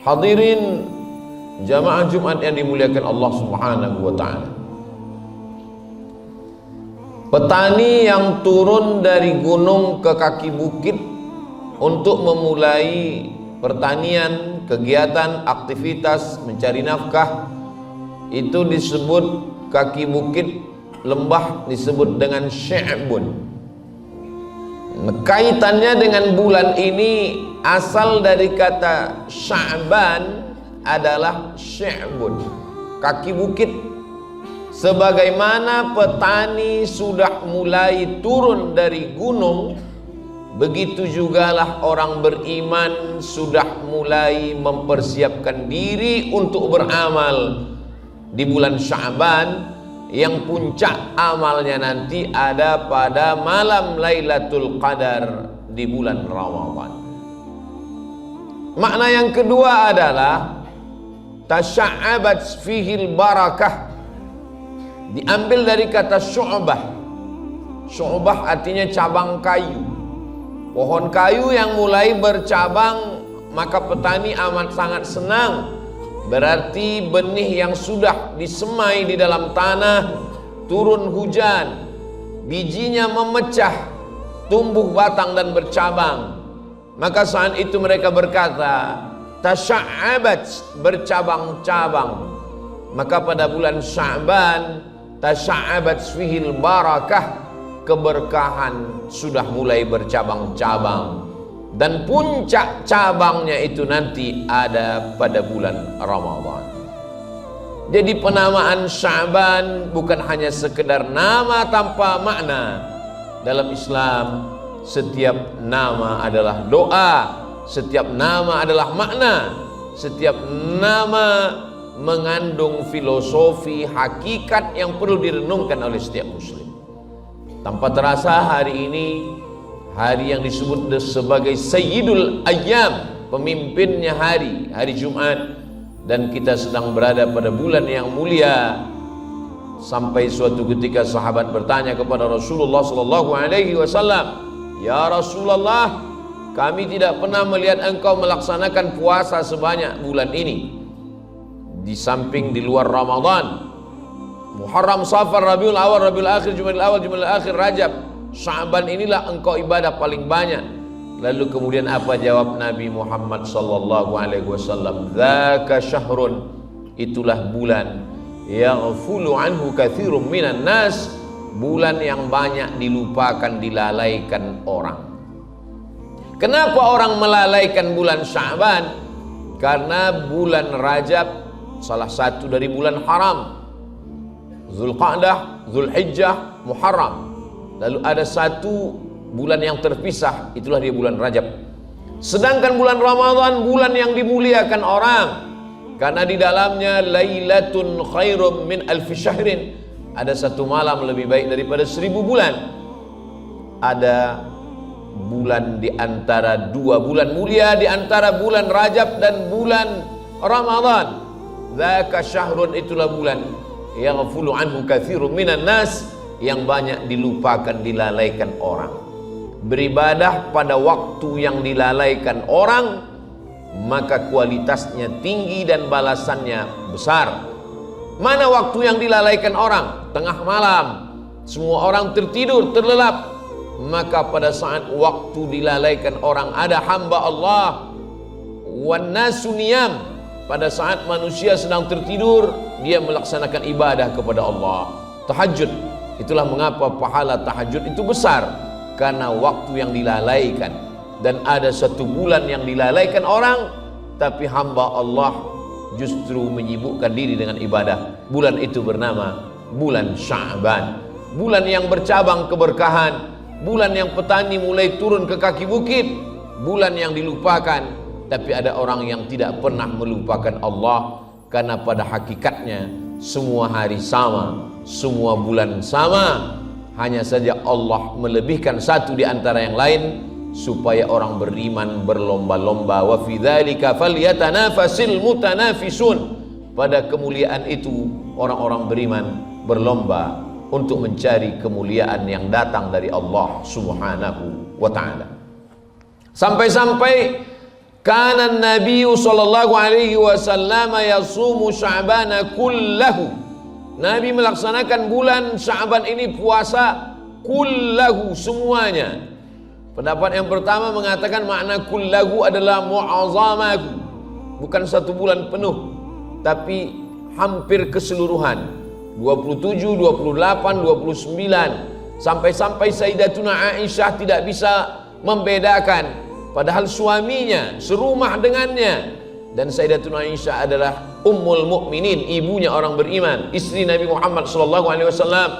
Hadirin jamaah Jumat yang dimuliakan Allah Subhanahu wa ta'ala, petani yang turun dari gunung ke kaki bukit untuk memulai pertanian, kegiatan, aktivitas mencari nafkah, itu disebut kaki bukit, lembah disebut dengan Sya'bun. Kaitannya dengan bulan ini asal dari kata Sya'ban adalah Sya'bun, kaki bukit. Sebagaimana petani sudah mulai turun dari gunung, begitu jugalah orang beriman sudah mulai mempersiapkan diri untuk beramal di bulan Sya'ban, yang puncak amalnya nanti ada pada malam Lailatul Qadar di bulan Ramadan. Makna yang kedua adalah tasya'abat fihil barakah, diambil dari kata syu'bah. Syu'bah artinya cabang kayu. Pohon kayu yang mulai bercabang, maka petani amat sangat senang. Berarti benih yang sudah disemai di dalam tanah, turun hujan, bijinya memecah, tumbuh batang dan bercabang. Maka saat itu mereka berkata, tasya'abat, bercabang-cabang. Maka pada bulan Sya'ban, tasya'abat fihil barakah, keberkahan sudah mulai bercabang-cabang. Dan puncak cabangnya itu nanti ada pada bulan Ramadan. Jadi penamaan Sya'ban bukan hanya sekedar nama tanpa makna. Dalam Islam setiap nama adalah doa, setiap nama adalah makna, setiap nama mengandung filosofi, hakikat yang perlu direnungkan oleh setiap muslim. Tanpa terasa hari ini hari yang disebut sebagai Sayyidul Ayyam, pemimpinnya hari Jumat, dan kita sedang berada pada bulan yang mulia. Sampai suatu ketika sahabat bertanya kepada Rasulullah sallallahu alaihi wasallam, "Ya Rasulullah, kami tidak pernah melihat engkau melaksanakan puasa sebanyak bulan ini. Di samping di luar Ramadan, Muharram, Safar, Rabiul Awal, Rabiul Akhir, Jumadil Awal, Jumadil Akhir, Rajab, Sya'ban inilah engkau ibadah paling banyak." Lalu kemudian apa jawab Nabi Muhammad sallallahu alaihi wasallam? "Dzaka syahrun," itulah bulan, yaghfulu anhu katsirum minan nas, bulan yang banyak dilupakan, dilalaikan orang. Kenapa orang melalaikan bulan Sya'ban? Karena bulan Rajab salah satu dari bulan haram. Zulqa'dah, Zulhijjah, Muharram. Lalu ada satu bulan yang terpisah, itulah dia bulan Rajab. Sedangkan bulan Ramadan bulan yang dimuliakan orang, karena di dalamnya lailatun khairum min alfi syahrin, ada satu malam lebih baik daripada 1000 bulan. Ada bulan di antara dua bulan mulia, di antara bulan Rajab dan bulan Ramadan. Dzaka syahrun, itulah bulan yaghfulu anhu katsirun minan nas, yang banyak dilupakan, dilalaikan orang. Beribadah pada waktu yang dilalaikan orang, maka kualitasnya tinggi dan balasannya besar. Mana waktu yang dilalaikan orang? Tengah malam, semua orang tertidur, terlelap. Maka pada saat waktu dilalaikan orang, ada hamba Allah, wan nasu niyam, pada saat manusia sedang tertidur, dia melaksanakan ibadah kepada Allah. Tahajud. Itulah mengapa pahala tahajud itu besar, karena waktu yang dilalaikan. Dan ada satu bulan yang dilalaikan orang, tapi hamba Allah justru menyibukkan diri dengan ibadah. Bulan itu bernama bulan Sya'ban, bulan yang bercabang keberkahan, bulan yang petani mulai turun ke kaki bukit, bulan yang dilupakan. Tapi ada orang yang tidak pernah melupakan Allah, karena pada hakikatnya semua hari sama, semua bulan sama. Hanya saja Allah melebihkan satu di antara yang lain, supaya orang beriman berlomba-lomba. Wa fi dzalika falyatanafasil mutanafisun, pada kemuliaan itu orang-orang beriman berlomba untuk mencari kemuliaan yang datang dari Allah Subhanahu wa ta'ala. Sampai-sampai Kana Nabi sallallahu alaihi wasallam yasumu Sya'bana kullahu. Nabi melaksanakan bulan Sya'ban ini puasa kullahu, semuanya. Pendapat yang pertama mengatakan makna kullahu adalah mu'azamahu, bukan satu bulan penuh, tapi hampir keseluruhan. 27, 28, 29. Sampai-sampai Sayyidatuna Aisyah tidak bisa membedakan. Padahal suaminya serumah dengannya, dan Sayyidatuna Aisyah adalah ummul mukminin, ibunya orang beriman, istri Nabi Muhammad SAW.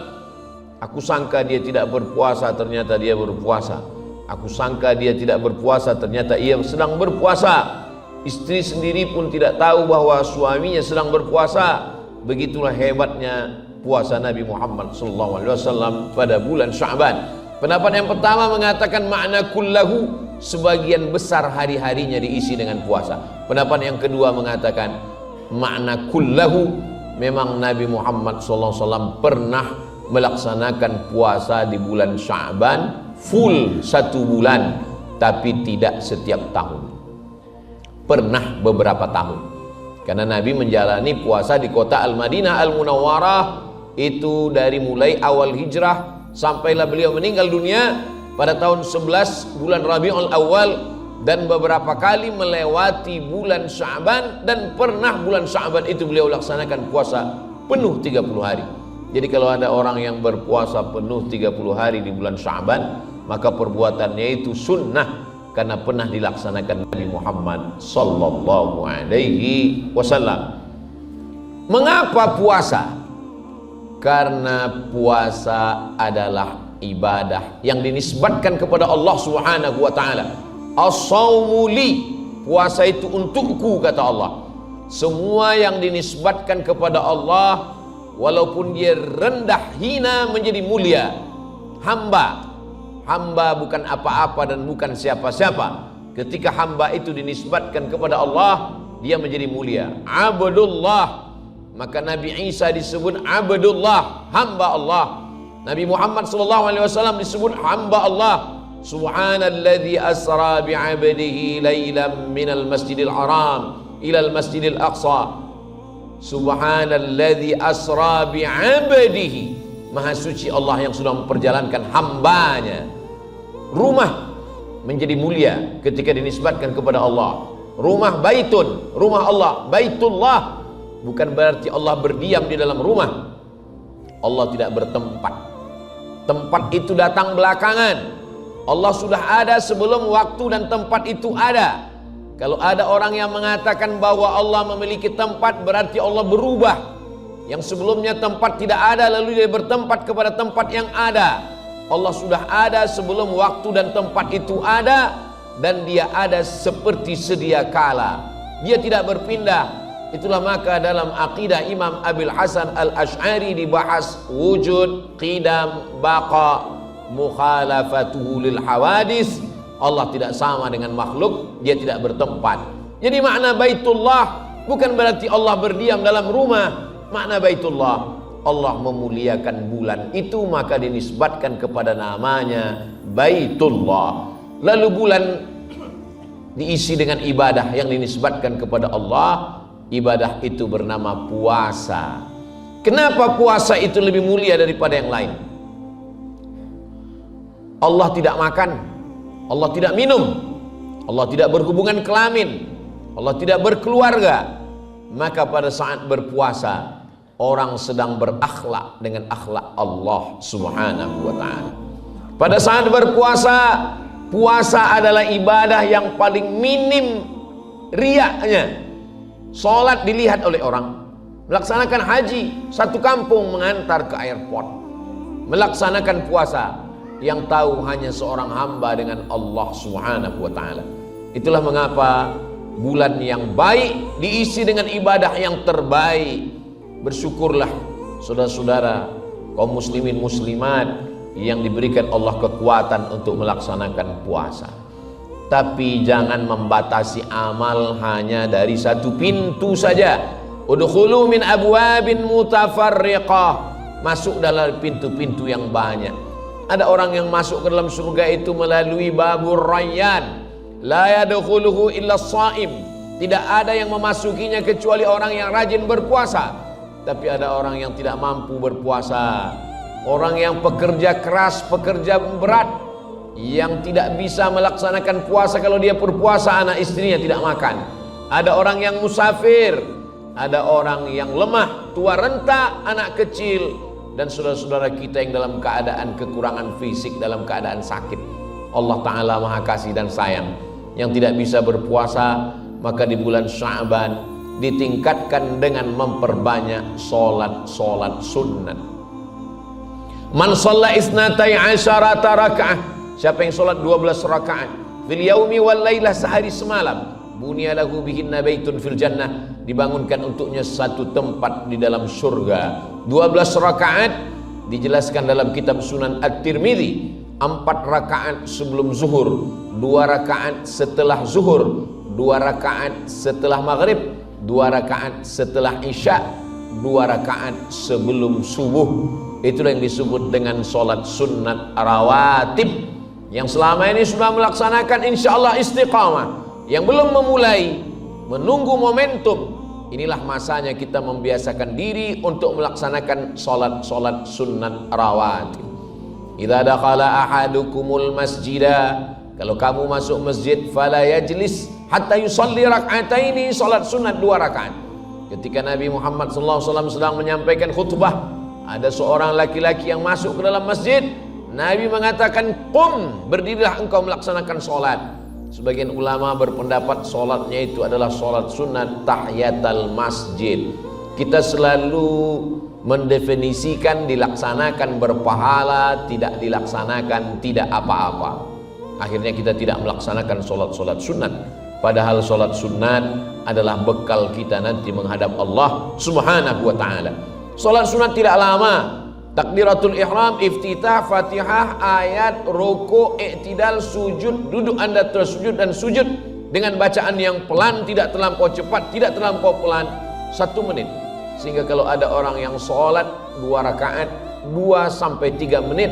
Aku sangka dia tidak berpuasa, ternyata dia berpuasa. Aku sangka dia tidak berpuasa, ternyata ia sedang berpuasa. Istri sendiri pun tidak tahu bahwa suaminya sedang berpuasa. Begitulah hebatnya puasa Nabi Muhammad SAW pada bulan Sya'ban. Pendapat yang pertama mengatakan makna kullahu, sebagian besar hari-harinya diisi dengan puasa. Pendapat yang kedua mengatakan makna kullahu, memang Nabi Muhammad SAW pernah melaksanakan puasa di bulan Sya'ban full 1 bulan, tapi tidak setiap tahun. Pernah beberapa tahun, karena Nabi menjalani puasa di kota Al-Madinah Al-Munawwarah itu dari mulai awal hijrah sampailah beliau meninggal dunia pada tahun 11 bulan Rabiul Awal, dan beberapa kali melewati bulan Sya'ban, dan pernah bulan Sya'ban itu beliau laksanakan puasa penuh 30 hari. Jadi kalau ada orang yang berpuasa penuh 30 hari di bulan Sya'ban, maka perbuatannya itu sunnah, karena pernah dilaksanakan Nabi Muhammad sallallahu alaihi wasallam. Mengapa puasa? Karena puasa adalah ibadah yang dinisbatkan kepada Allah Subhanahu wa taala. As-shaumu li, puasa itu untukku, kata Allah. Semua yang dinisbatkan kepada Allah, walaupun dia rendah hina menjadi mulia. Hamba bukan apa-apa dan bukan siapa-siapa. Ketika hamba itu dinisbatkan kepada Allah, dia menjadi mulia. Abdullah, maka Nabi Isa disebut Abdullah, hamba Allah. Nabi Muhammad SAW disebut hamba Allah. Subhanalladzi asra bi'abdihi laylan minal masjidil haram ilal masjidil aqsa. Subhanalladzi asra bi'abdihi, maha suci Allah yang sudah memperjalankan hambanya. Rumah menjadi mulia ketika dinisbatkan kepada Allah. Rumah baitun, rumah Allah, baitullah, bukan berarti Allah berdiam di dalam rumah. Allah tidak bertempat. Tempat itu datang belakangan. Allah sudah ada sebelum waktu dan tempat itu ada. Kalau ada orang yang mengatakan bahwa Allah memiliki tempat, berarti Allah berubah. Yang sebelumnya tempat tidak ada, lalu dia bertempat kepada tempat yang ada. Allah sudah ada sebelum waktu dan tempat itu ada, dan dia ada seperti sedia kala. Dia tidak berpindah. Itulah maka dalam akidah Imam Abil Hasan Al-Asy'ari dibahas wujud, qidam, baqa, mukhalafatuhu lil hawadis. Allah tidak sama dengan makhluk, dia tidak bertempat. Jadi makna baitullah bukan berarti Allah berdiam dalam rumah. Makna baitullah, Allah memuliakan bulan itu, maka dinisbatkan kepada namanya baitullah. Lalu bulan diisi dengan ibadah yang dinisbatkan kepada Allah. Ibadah itu bernama puasa. Kenapa puasa itu lebih mulia daripada yang lain? Allah tidak makan, Allah tidak minum, Allah tidak berhubungan kelamin, Allah tidak berkeluarga. Maka pada saat berpuasa, orang sedang berakhlak dengan akhlak Allah Subhanahu wa ta'ala. Pada saat berpuasa, puasa adalah ibadah yang paling minim riaknya. Sholat dilihat oleh orang. Melaksanakan haji, satu kampung mengantar ke airport. Melaksanakan puasa, yang tahu hanya seorang hamba dengan Allah Subhanahu wa ta'ala. Itulah mengapa bulan yang baik diisi dengan ibadah yang terbaik. Bersyukurlah saudara-saudara kaum muslimin muslimat yang diberikan Allah kekuatan untuk melaksanakan puasa. Tapi jangan membatasi amal hanya dari satu pintu saja. Udkhulu min abwabin mutafarriqah, masuk dalam pintu-pintu yang banyak. Ada orang yang masuk ke dalam surga itu melalui babur rayyan. la yadkhuluhu illa shaim. Tidak ada yang memasukinya kecuali orang yang rajin berpuasa. Tapi ada orang yang tidak mampu berpuasa, orang yang pekerja keras, pekerja berat, yang tidak bisa melaksanakan puasa. Kalau dia berpuasa, anak istrinya tidak makan. Ada orang yang musafir, ada orang yang lemah, tua renta, anak kecil, dan saudara-saudara kita yang dalam keadaan kekurangan fisik, dalam keadaan sakit. Allah Ta'ala Maha Kasih dan Sayang. Yang tidak bisa berpuasa, maka di bulan Sya'ban ditingkatkan dengan memperbanyak solat sunnat. Man shalla isnatai asyarata raka'ah, siapa yang solat 12 rakaat fil yaumi wal lailah, sehari semalam, bunya lahu bihinna baitun fil jannah, dibangunkan untuknya satu tempat di dalam surga. 12 rakaat dijelaskan dalam kitab Sunan At-Tirmidzi, 4 rakaat sebelum zuhur, 2 rakaat setelah zuhur, 2 rakaat setelah maghrib, 2 rakaat setelah isya, 2 rakaat sebelum subuh. Itulah yang disebut dengan solat sunnat rawatib. Yang selama ini sudah melaksanakan insya Allah istiqamah, yang belum memulai, menunggu momentum, inilah masanya kita membiasakan diri untuk melaksanakan solat sunnat rawatib. Idza dakhala ahadukumul masjidah, kalau kamu masuk masjid, fala yajlis hatta yusalli rak'ataini, salat sunat 2 rakaat. Ketika Nabi Muhammad SAW sedang menyampaikan khutbah, ada seorang laki-laki yang masuk ke dalam masjid. Nabi mengatakan, qum, berdirilah engkau melaksanakan salat. Sebagian ulama berpendapat salatnya itu adalah salat sunat tahiyatul masjid. Kita selalu mendefinisikan dilaksanakan berpahala, tidak dilaksanakan tidak apa-apa. Akhirnya kita tidak melaksanakan solat sunat. Padahal solat sunat adalah bekal kita nanti menghadap Allah Subhanahu wa ta'ala. Solat sunat tidak lama. Takbiratul ihram, iftitah, fatihah, ayat, ruku', i'tidal, sujud, duduk anda tersujud dan sujud dengan bacaan yang pelan, tidak terlampau cepat, tidak terlampau pelan, 1 menit. Sehingga kalau ada orang yang sholat 2 rakaat 2 sampai 3 menit,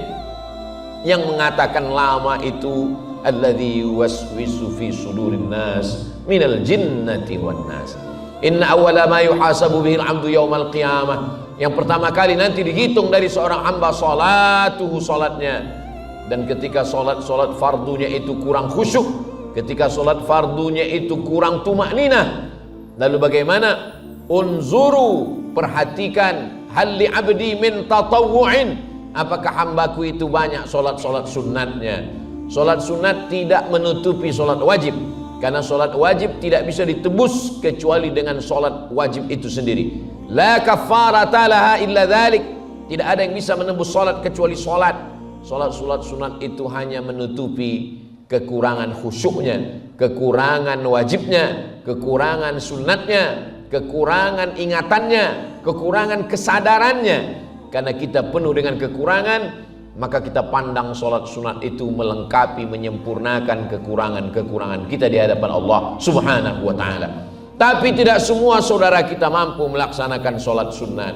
yang mengatakan lama itu alladzi yuwaswisu fi sudurin nas minal jinnati wan nas. Inna awwala ma yuhasabu bihil 'abdu yaumal qiyamah. Yang pertama kali nanti dihitung dari seorang hamba salatuhu, salatnya. Dan ketika salat fardunya itu kurang khusyuk, ketika salat fardunya itu kurang tumakninah, lalu bagaimana? Unzuru, perhatikan, hal li 'abdi min tatawwu'in, apakah hambaku itu banyak solat sunatnya. Solat sunat tidak menutupi solat wajib, karena solat wajib tidak bisa ditebus kecuali dengan solat wajib itu sendiri. La kafarata laha illa dzalik, tidak ada yang bisa menembus solat kecuali solat. Solat sunat itu hanya menutupi kekurangan khusyuknya, kekurangan wajibnya, kekurangan sunatnya, kekurangan ingatannya, kekurangan kesadarannya. Karena kita penuh dengan kekurangan, maka kita pandang solat sunat itu melengkapi, menyempurnakan kekurangan-kekurangan kita di hadapan Allah Subhanahu wa ta'ala. Tapi tidak semua saudara kita mampu melaksanakan solat sunat,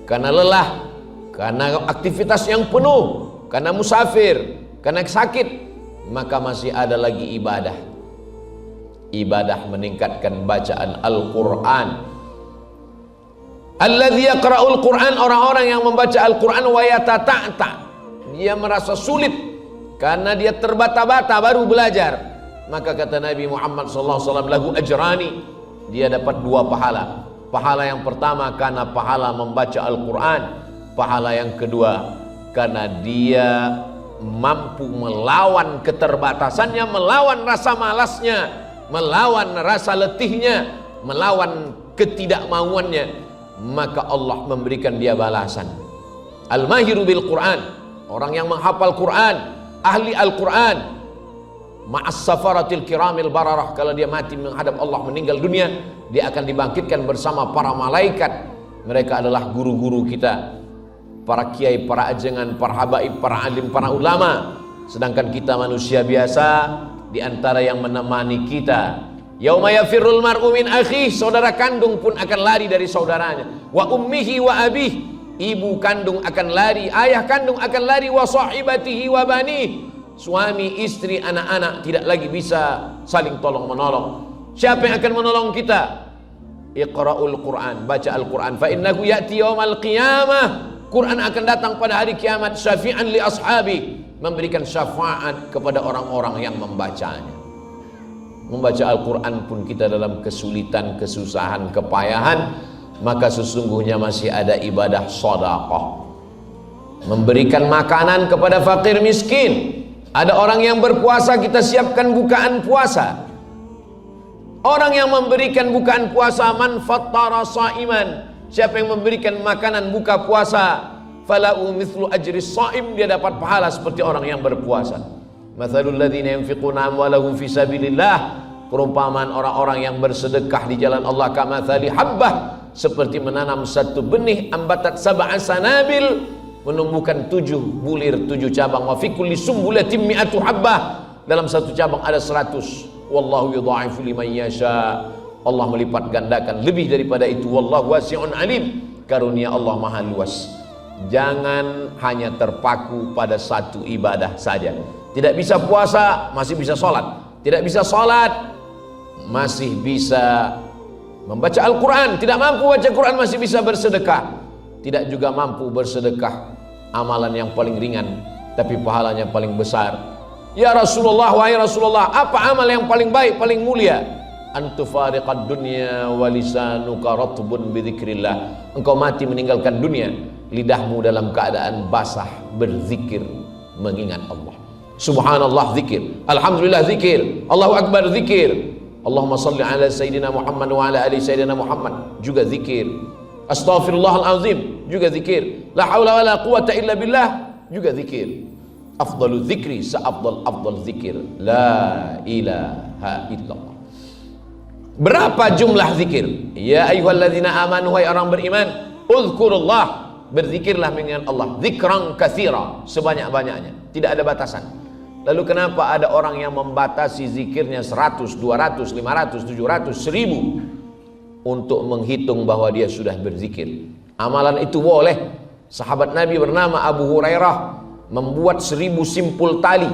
karena lelah, karena aktivitas yang penuh, karena musafir, karena sakit. Maka masih ada lagi ibadah meningkatkan bacaan Al-Quran. Alladzi yaqra'ul Qur'an, orang-orang yang membaca Al-Quran wa yatata'ta, dia merasa sulit karena dia terbata-bata baru belajar. Maka kata Nabi Muhammad SAW, lahu ajrani, dia dapat 2 pahala. Pahala yang pertama karena pahala membaca Al-Quran, pahala yang kedua karena dia mampu melawan keterbatasannya, melawan rasa malasnya, melawan rasa letihnya, melawan ketidakmauannya. Maka Allah memberikan dia balasan. Al-mahiru bil Quran, orang yang menghafal Quran, ahli Al-Quran, ma'as safaratil kiramil bararah, kalau dia mati menghadap Allah, meninggal dunia, dia akan dibangkitkan bersama para malaikat. Mereka adalah guru-guru kita, para kiai, para ajengan, para habaib, para alim, para ulama. Sedangkan kita manusia biasa, di antara yang menemani kita, yauma yafirrul mar'u min akhihi, saudara kandung pun akan lari dari saudaranya. Wa ummihi wa abihi, ibu kandung akan lari, ayah kandung akan lari. Wa sahibatihi wa banihi, suami, istri, anak-anak tidak lagi bisa saling tolong menolong. Siapa yang akan menolong kita? Iqra'ul Quran, baca Al-Quran. Fa innahu ya'ti yaumal qiyamah, Quran akan datang pada hari kiamat, syafi'an li ashabi, memberikan syafaat kepada orang-orang yang membacanya. Membaca Al-Quran pun kita dalam kesulitan, kesusahan, kepayahan, maka sesungguhnya masih ada ibadah sedekah. Memberikan makanan kepada fakir miskin. Ada orang yang berpuasa, kita siapkan bukaan puasa. Orang yang memberikan bukaan puasa, man fattara shaiman, siapa yang memberikan makanan buka puasa, falahu mithlu ajri shaim, dia dapat pahala seperti orang yang berpuasa. Mathalul ladzina yunfiquna amwalahum fi sabilillah, perumpamaan orang-orang yang bersedekah di jalan Allah, kamathali habbah, seperti menanam satu benih, ambatat sab'a sanabil, menumbuhkan 7 bulir, 7 cabang, wa fi kulli sumbulatin mi'atu habbah, dalam satu cabang ada 100. Wallahu yudha'ifu liman yasha, Allah melipat gandakan lebih daripada itu. Wallahu wasi'un alim, karunia Allah maha luas. Jangan hanya terpaku pada satu ibadah saja. Tidak bisa puasa, masih bisa sholat. Tidak bisa sholat, masih bisa membaca Al-Quran. Tidak mampu baca Quran, masih bisa bersedekah. Tidak juga mampu bersedekah, amalan yang paling ringan tapi pahalanya paling besar. Ya Rasulullah, wahai Rasulullah, apa amal yang paling baik, paling mulia? Antufariqad dunya wa lisanuka ratbun bidzikrillah. Engkau mati meninggalkan dunia, lidahmu dalam keadaan basah berzikir, mengingat Allah. Subhanallah zikir, alhamdulillah zikir, Allahu akbar zikir, Allahumma salli ala sayyidina Muhammad wa ala ali sayyidina Muhammad, juga zikir. Astaghfirullahalazim, juga zikir. La haula wala quwata illa billah, juga zikir. Afdalu zikri, afdal zikir, la ilaha illallah. Berapa jumlah zikir? Ya ayyuhalladzina amanu, wahai orang beriman, uzkurullah, berzikirlah mengingat Allah, zikran katsira, sebanyak-banyaknya, tidak ada batasan. Lalu kenapa ada orang yang membatasi zikirnya 100, 200, 500, 700, 1000 untuk menghitung bahwa dia sudah berzikir? Amalan itu boleh. Sahabat Nabi bernama Abu Hurairah membuat 1000 simpul tali,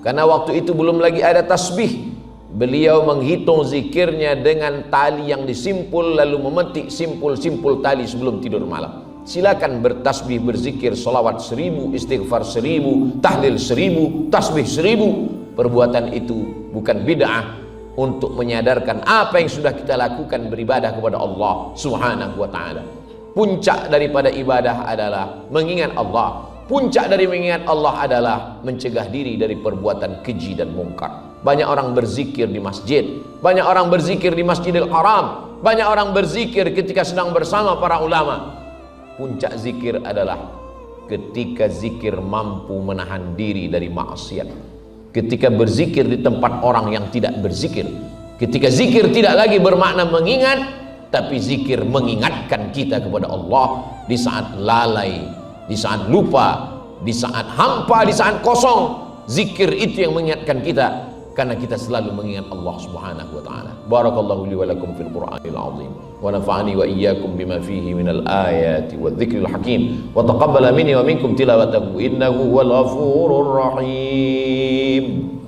karena waktu itu belum lagi ada tasbih. Beliau menghitung zikirnya dengan tali yang disimpul, lalu memetik simpul-simpul tali sebelum tidur malam. Silakan bertasbih, berzikir, salawat 1000, istighfar 1000, tahlil 1000, tasbih 1000. Perbuatan itu bukan bid'ah, untuk menyadarkan apa yang sudah kita lakukan beribadah kepada Allah Subhanahu wa ta'ala. Puncak daripada ibadah adalah mengingat Allah. Puncak dari mengingat Allah adalah mencegah diri dari perbuatan keji dan mungkar. Banyak orang berzikir di masjid, banyak orang berzikir di Masjidil Haram, banyak orang berzikir ketika sedang bersama para ulama. Puncak zikir adalah ketika zikir mampu menahan diri dari maksiat. Ketika berzikir di tempat orang yang tidak berzikir. Ketika zikir tidak lagi bermakna mengingat, tapi zikir mengingatkan kita kepada Allah di saat lalai, di saat lupa, di saat hampa, di saat kosong. Zikir itu yang mengingatkan kita, karena kita selalu mengingat Allah Subhanahu wa ta'ala. Barakallahu li wa lakum fil Qur'anil azim, wa nafa'ani wa iyyakum bima fihi minal ayati wa dzikril hakim, wa taqabbala minni wa minkum tilawatahu innahu huwal ghafurur rahim.